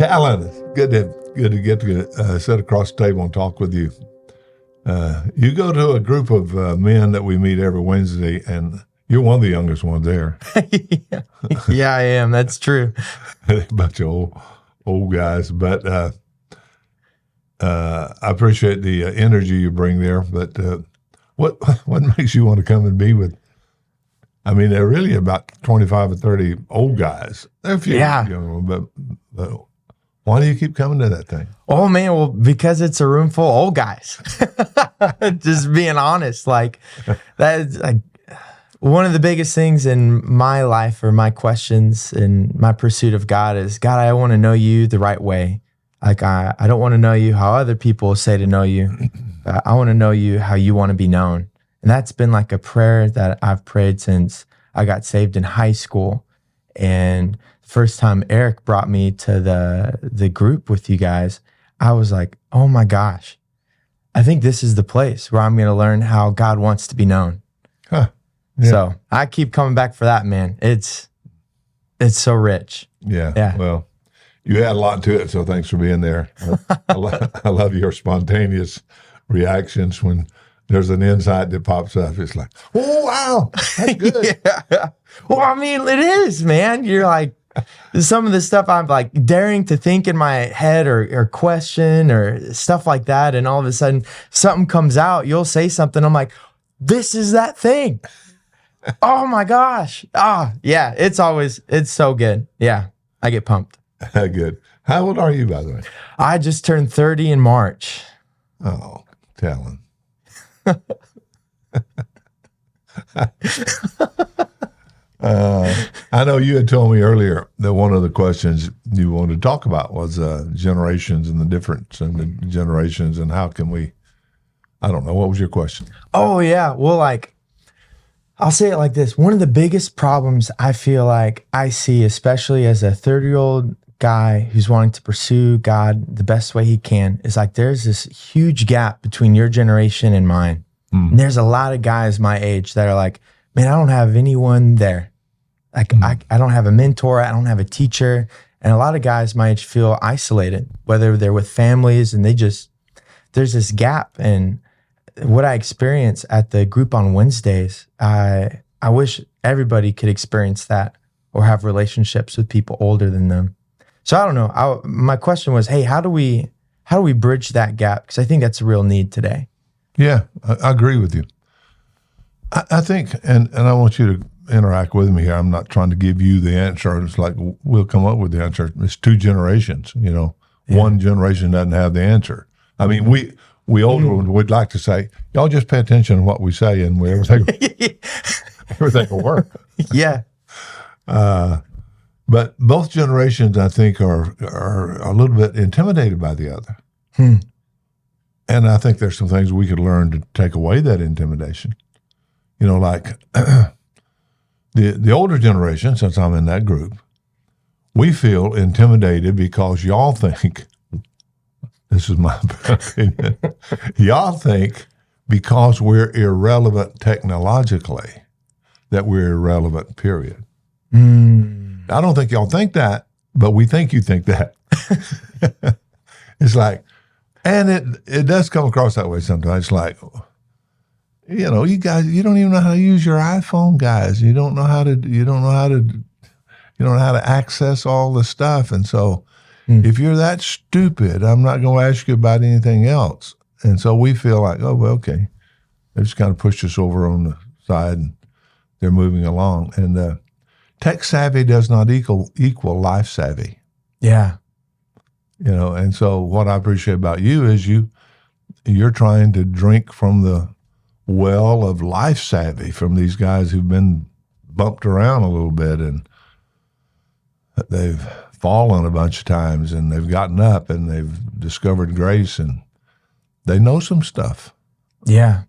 Tallon, good to get to sit across the table and talk with you. You go to a group of men that we meet every Wednesday, and you're one of the youngest ones there. Yeah, I am. That's true. A bunch of old guys, but I appreciate the energy you bring there. But what makes you want to come and be with? I mean, they're really about 25 or 30 old guys. There are a few young ones, but why do you keep coming to that thing? Oh man, well, because it's a room full of old guys. Just being honest, like that's like one of the biggest things in my life, or my questions in my pursuit of God, is God, I want to know you the right way. Like I don't want to know you how other people say to know you. I want to know you how you want to be known. And that's been like a prayer that I've prayed since I got saved in high school. And the first time Eric brought me to the group with you guys, I was like, oh my gosh, I think this is the place where I'm going to learn how God wants to be known. Huh. Yeah. So I keep coming back for that, man. It's so rich. Yeah. Well, you had a lot to it, so thanks for being there. I love your spontaneous reactions when there's an insight that pops up. It's like, oh, wow, that's good. Yeah. Well, I mean, it is, man. You're like, some of the stuff I'm like daring to think in my head or question or stuff like that. And all of a sudden something comes out, you'll say something. I'm like, this is that thing. Oh my gosh. Yeah, it's so good. Yeah, I get pumped. Good. How old are you, by the way? I just turned 30 in March. Oh, Tallon. I know you had told me earlier that one of the questions you wanted to talk about was generations and the difference in the generations, and how can we, I don't know, what was your question? Oh yeah, well, like, I'll say it like this. One of the biggest problems I feel like I see, especially as a 30-year-old guy who's wanting to pursue God the best way he can, is like there's this huge gap between your generation and mine. And there's a lot of guys my age that are like, man, I don't have anyone there. Like I don't have a mentor, I don't have a teacher. And a lot of guys my age feel isolated, whether they're with families, and there's this gap. And what I experience at the group on Wednesdays, I wish everybody could experience that or have relationships with people older than them. So I don't know. My question was, hey, how do we bridge that gap? Because I think that's a real need today. Yeah, I agree with you. I think, and I want you to interact with me here. I'm not trying to give you the answer. It's like we'll come up with the answer. It's two generations. Yeah. One generation doesn't have the answer. I mean, we older ones would like to say, y'all just pay attention to what we say, and everything will work. Yeah. But both generations, I think, are a little bit intimidated by the other. And I think there's some things we could learn to take away that intimidation. Like the older generation, since I'm in that group, we feel intimidated because y'all think, this is my opinion, y'all think because we're irrelevant technologically that we're irrelevant, period. I don't think y'all think that, but we think you think that. It's like, and it does come across that way sometimes. It's like, you guys, you don't even know how to use your iPhone, guys. You don't know how to access all the stuff. And so if you're that stupid, I'm not going to ask you about anything else. And so we feel like, oh, well, okay. They just kind of pushed us over on the side and they're moving along. And tech savvy does not equal life savvy. Yeah. And so what I appreciate about you is you're trying to drink from the well of life savvy from these guys who've been bumped around a little bit, and they've fallen a bunch of times, and they've gotten up, and they've discovered grace, and they know some stuff. Yeah.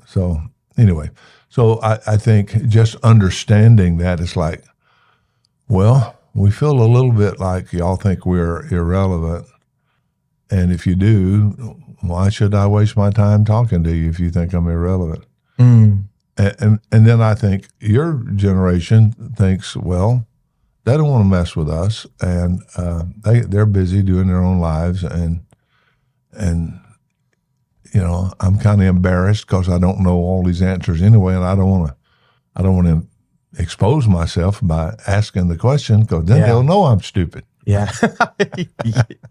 So anyway, I think just understanding that is like, well, we feel a little bit like y'all think we're irrelevant. And if you do, why should I waste my time talking to you if you think I'm irrelevant? And then I think your generation thinks, well, they don't want to mess with us, and they're busy doing their own lives, and I'm kind of embarrassed because I don't know all these answers anyway, and I don't want to expose myself by asking the question, because then they'll know I'm stupid. Yeah.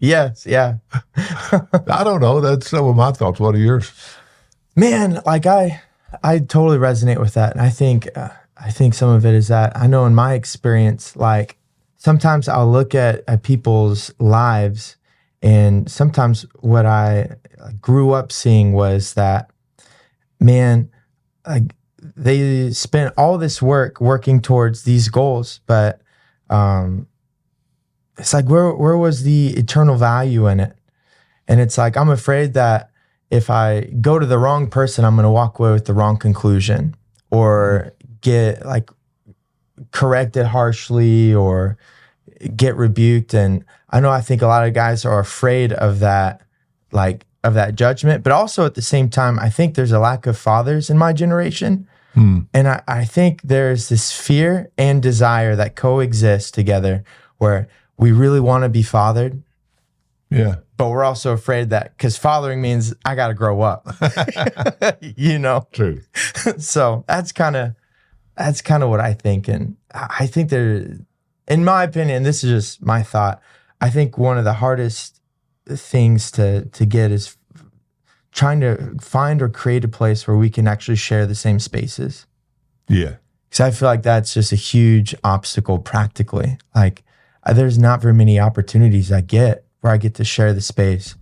Yes. Yeah. I don't know. That's some of my thoughts. What are yours? Man, like I totally resonate with that. And I think some of it is that I know in my experience, like sometimes I'll look at people's lives, and sometimes what I grew up seeing was that, man, like they spent all this work working towards these goals, but it's like, where was the eternal value in it? And it's like, I'm afraid that if I go to the wrong person, I'm going to walk away with the wrong conclusion, or get like corrected harshly, or get rebuked. And I think a lot of guys are afraid of that, like of that judgment, but also at the same time, I think there's a lack of fathers in my generation. And I think there's this fear and desire that coexist together, where we really want to be fathered. Yeah. But we're also afraid that, because fathering means I got to grow up, True. So that's kind of what I think. And I think in my opinion, this is just my thought, I think one of the hardest things to get is trying to find or create a place where we can actually share the same spaces. Yeah. Because I feel like that's just a huge obstacle practically. Like there's not very many opportunities I get where I get to share the space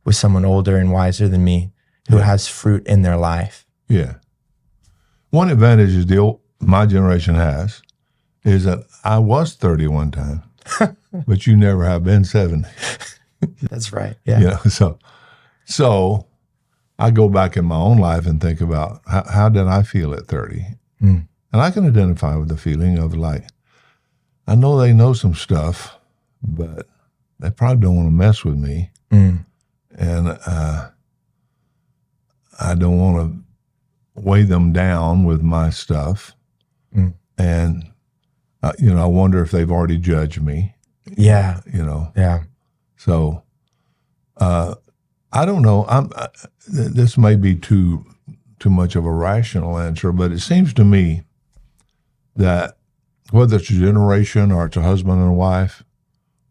with someone older and wiser than me who has fruit in their life. Yeah. One advantage is my generation has is that I was 30 one time, but you never have been 70. That's right. Yeah. So I go back in my own life and think about how did I feel at 30? And I can identify with the feeling of like, I know they know some stuff, but they probably don't want to mess with me. And I don't want to weigh them down with my stuff. And, I wonder if they've already judged me. Yeah. Yeah. So I don't know. This may be too much of a rational answer, but it seems to me that whether it's a generation or it's a husband and a wife,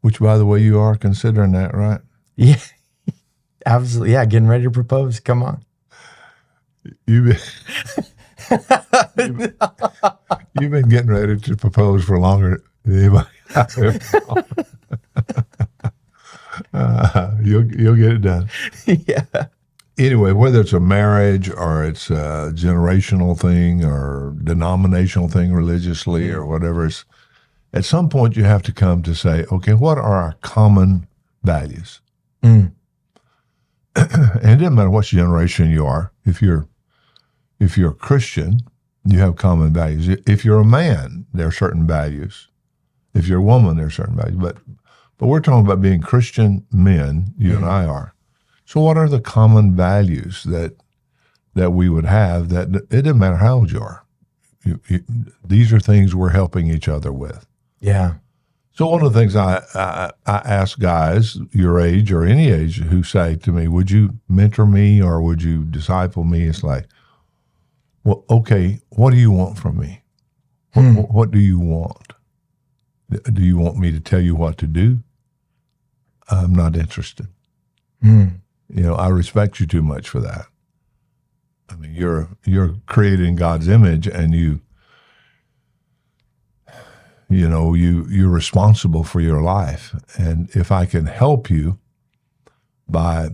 which, by the way, you are considering that, right? Yeah, absolutely. Yeah, getting ready to propose. Come on. You've been getting ready to propose for longer than anybody I've ever known. You'll get it done. Yeah. Anyway, whether it's a marriage or it's a generational thing or denominational thing religiously or whatever, at some point you have to come to say, okay, what are our common values? And it doesn't matter what generation you are. If you're a Christian, you have common values. If you're a man, there are certain values. If you're a woman, there are certain values. But we're talking about being Christian men, you and I are. So what are the common values that we would have that it doesn't matter how old you are? These are things we're helping each other with. Yeah. So one of the things I ask guys your age or any age who say to me, would you mentor me or would you disciple me? It's like, well, okay, what do you want from me? What do you want? Do you want me to tell you what to do? I'm not interested. I respect you too much for that. I mean, you're created in God's image, and you're responsible for your life. And if I can help you by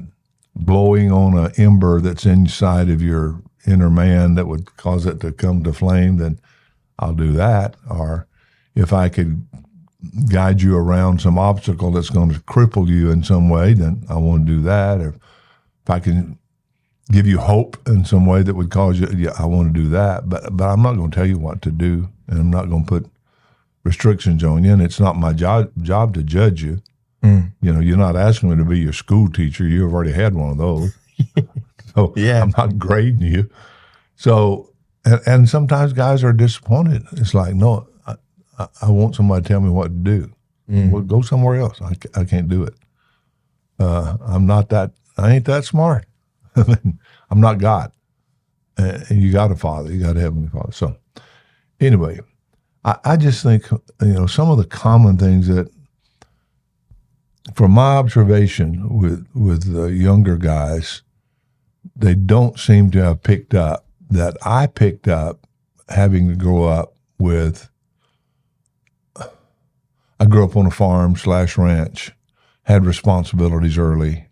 blowing on an ember that's inside of your inner man that would cause it to come to flame, then I'll do that. Or if I could guide you around some obstacle that's going to cripple you in some way, then I want to do that. Or if I can give you hope in some way that would cause you, I want to do that. But I'm not going to tell you what to do, and I'm not going to put restrictions on you, and it's not my job to judge you. You're not asking me to be your school teacher. You've already had one of those. So I'm not grading you. So, and sometimes guys are disappointed. It's like, no, I want somebody to tell me what to do. Well, go somewhere else. I can't do it. I ain't that smart. I'm not God. And you got a Father. You got a Heavenly Father. So anyway, I just think, some of the common things that, from my observation with the younger guys, they don't seem to have picked up that I picked up having to grow up with. I grew up on a farm / ranch, had responsibilities early.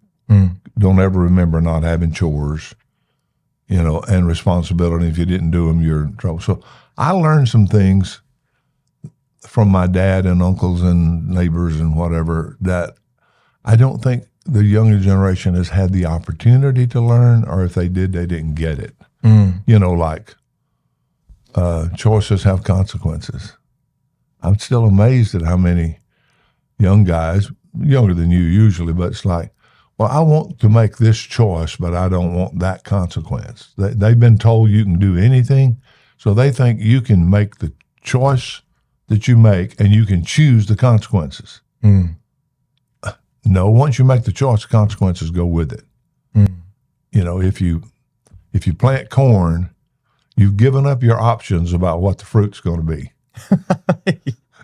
Don't ever remember not having chores, and responsibility. If you didn't do them, you're in trouble. So I learned some things from my dad and uncles and neighbors and whatever that I don't think the younger generation has had the opportunity to learn, or if they did, they didn't get it. Like choices have consequences. I'm still amazed at how many young guys, younger than you usually, but it's like, well, I want to make this choice, but I don't want that consequence. They've been told you can do anything, so they think you can make the choice that you make and you can choose the consequences. No, once you make the choice, the consequences go with it. If you plant corn, you've given up your options about what the fruit's going to be.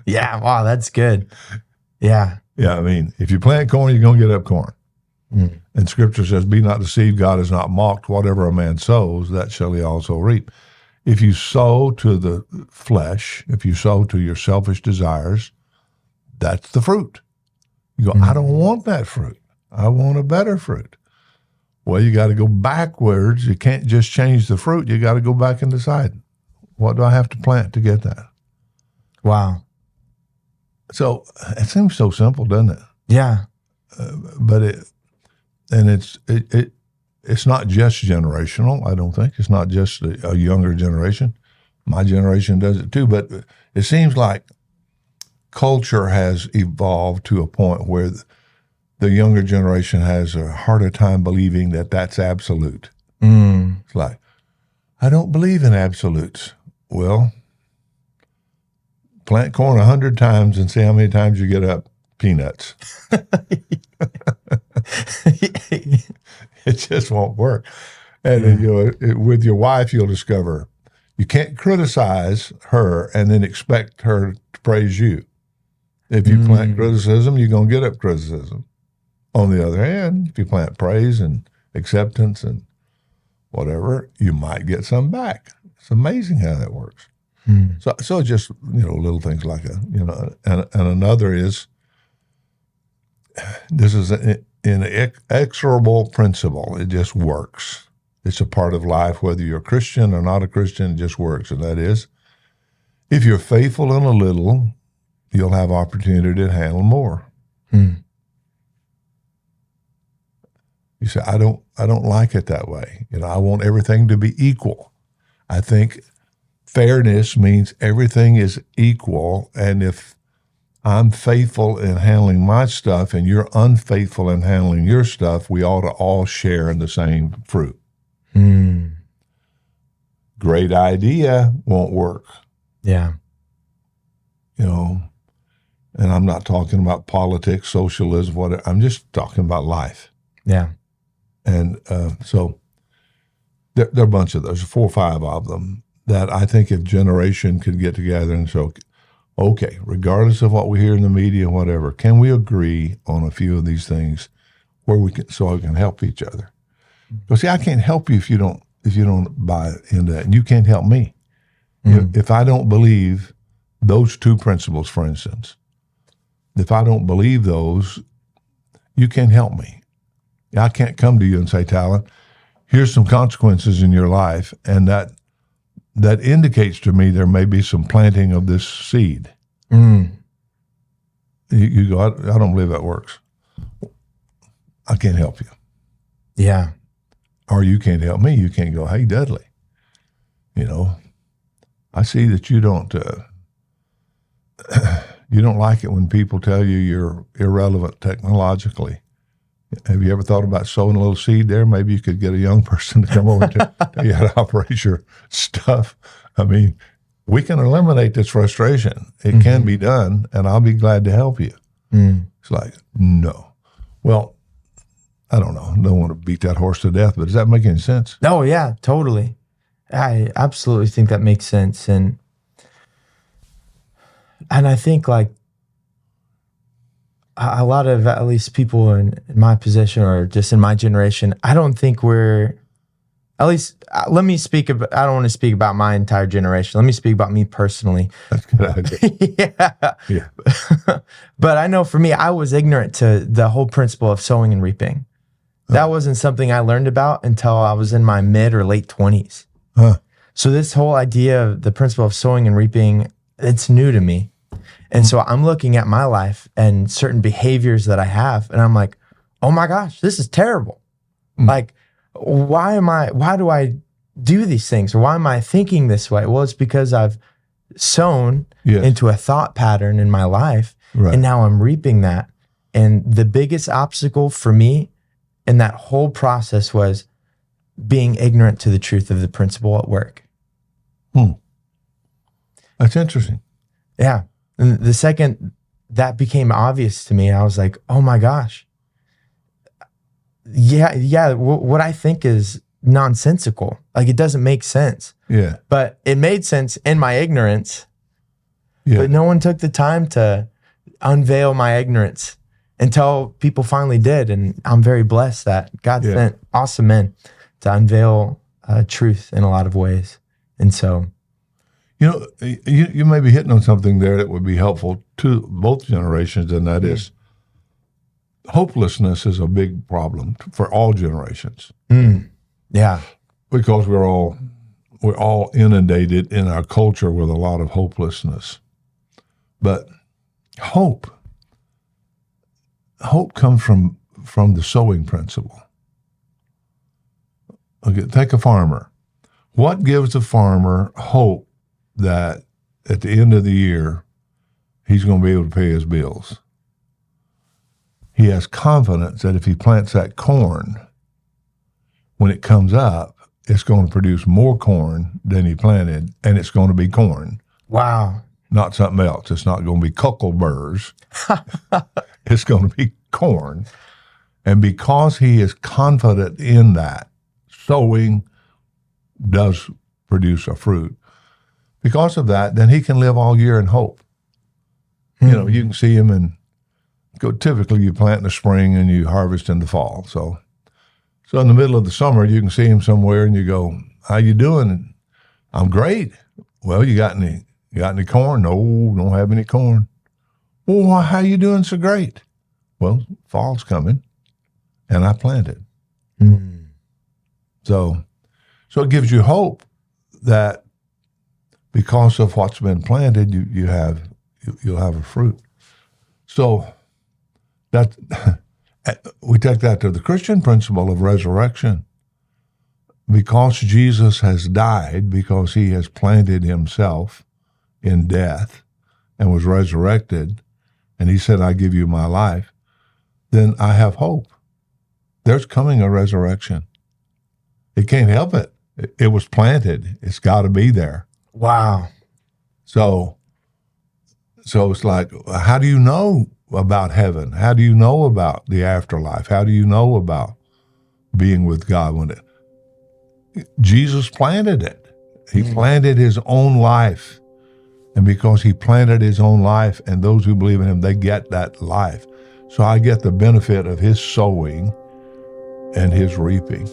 Yeah, wow, that's good. Yeah. Yeah, I mean, if you plant corn, you're going to get up corn. And Scripture says, be not deceived, God is not mocked. Whatever a man sows, that shall he also reap. If you sow to the flesh, if you sow to your selfish desires, that's the fruit. You go, I don't want that fruit. I want a better fruit. Well, you got to go backwards. You can't just change the fruit. You got to go back and decide, what do I have to plant to get that? Wow. So it seems so simple, doesn't it? Yeah. But it's not just generational. I don't think it's not just a younger generation. My generation does it too. But it seems like culture has evolved to a point where the younger generation has a harder time believing that that's absolute. It's like, I don't believe in absolutes. Well, plant corn 100 times and see how many times you get up peanuts. It just won't work. And then, with your wife, you'll discover you can't criticize her and then expect her to praise you. If you plant criticism, you're going to get up criticism. On the other hand, if you plant praise and acceptance and whatever, you might get some back. It's amazing how that works. So just, little things like that, and another is, this is an inexorable principle. It just works. It's a part of life, whether you're a Christian or not a Christian, it just works. And that is, if you're faithful in a little, you'll have opportunity to handle more. You say, I don't like it that way. I want everything to be equal. I think fairness means everything is equal. And if I'm faithful in handling my stuff and you're unfaithful in handling your stuff, we ought to all share in the same fruit. Great idea won't work. Yeah. And I'm not talking about politics, socialism, whatever. I'm just talking about life. Yeah. And so there are a bunch of those, 4 or 5 of them, that I think if generation could get together and say, okay, regardless of what we hear in the media and whatever, can we agree on a few of these things where we can, so we can help each other? Because see, I can't help you if you don't buy into that, and you can't help me if I don't believe those 2 principles. For instance, if I don't believe those, you can't help me. I can't come to you and say, Tallon, here's some consequences in your life, and that indicates to me there may be some planting of this seed. You go, I don't believe that works. I can't help you. Yeah. Or you can't help me. You can't go, hey, Dudley, I see that you don't like it when people tell you you're irrelevant technologically. Have you ever thought about sowing a little seed there? Maybe you could get a young person to come over to tell you how to operate your stuff. I mean, we can eliminate this frustration. It can be done, and I'll be glad to help you. It's like, no. Well, I don't know. I don't want to beat that horse to death, but does that make any sense? Oh, yeah, totally. I absolutely think that makes sense. And I think like a lot of at least people in my position or just in my generation, I don't think we're, at least let me speak about, I don't want to speak about my entire generation. Let me speak about me personally. That's a good idea. Yeah. But I know for me, I was ignorant to the whole principle of sowing and reaping. That wasn't something I learned about until I was in my mid or late 20s. So this whole idea of the principle of sowing and reaping, it's new to me. And so I'm looking at my life and certain behaviors that I have, and I'm like, oh my gosh, this is terrible. Like, why do I do these things? Or why am I thinking this way? Well, it's because I've sown into a thought pattern in my life, and now I'm reaping that. And the biggest obstacle for me in that whole process was being ignorant to the truth of the principle at work. That's interesting. Yeah. And the second that became obvious to me, I was like, oh my gosh. Yeah. What I think is nonsensical. Like, it doesn't make sense. Yeah. But it made sense in my ignorance. Yeah. But no one took the time to unveil my ignorance until people finally did. And I'm very blessed that God sent awesome men to unveil truth in a lot of ways. And so, you may be hitting on something there that would be helpful to both generations, and that is hopelessness is a big problem for all generations. Yeah. Because we're all inundated in our culture with a lot of hopelessness. But hope comes from the sowing principle. Okay, take a farmer. What gives the farmer hope that at the end of the year, he's going to be able to pay his bills? He has confidence that if he plants that corn, when it comes up, it's going to produce more corn than he planted, and it's going to be corn. Wow. Not something else. It's not going to be cuckleburs. It's going to be corn. And because he is confident in that, sowing does produce a fruit. Because of that, then he can live all year in hope. You can see him typically you plant in the spring and you harvest in the fall. So in the middle of the summer, you can see him somewhere and you go, how you doing? And, I'm great. Well, you got any corn? No, don't have any corn. Well, how you doing so great? Well, fall's coming and I planted. So it gives you hope that because of what's been planted, you'll have a fruit. So that we take that to the Christian principle of resurrection. Because Jesus has died, because he has planted himself in death and was resurrected, and he said, I give you my life, then I have hope. There's coming a resurrection. It can't help it. It was planted. It's got to be there. Wow. So it's like, how do you know about heaven? How do you know about the afterlife? How do you know about being with God? Jesus planted it. He planted his own life. And because he planted his own life, and those who believe in him, they get that life. So I get the benefit of his sowing and his reaping.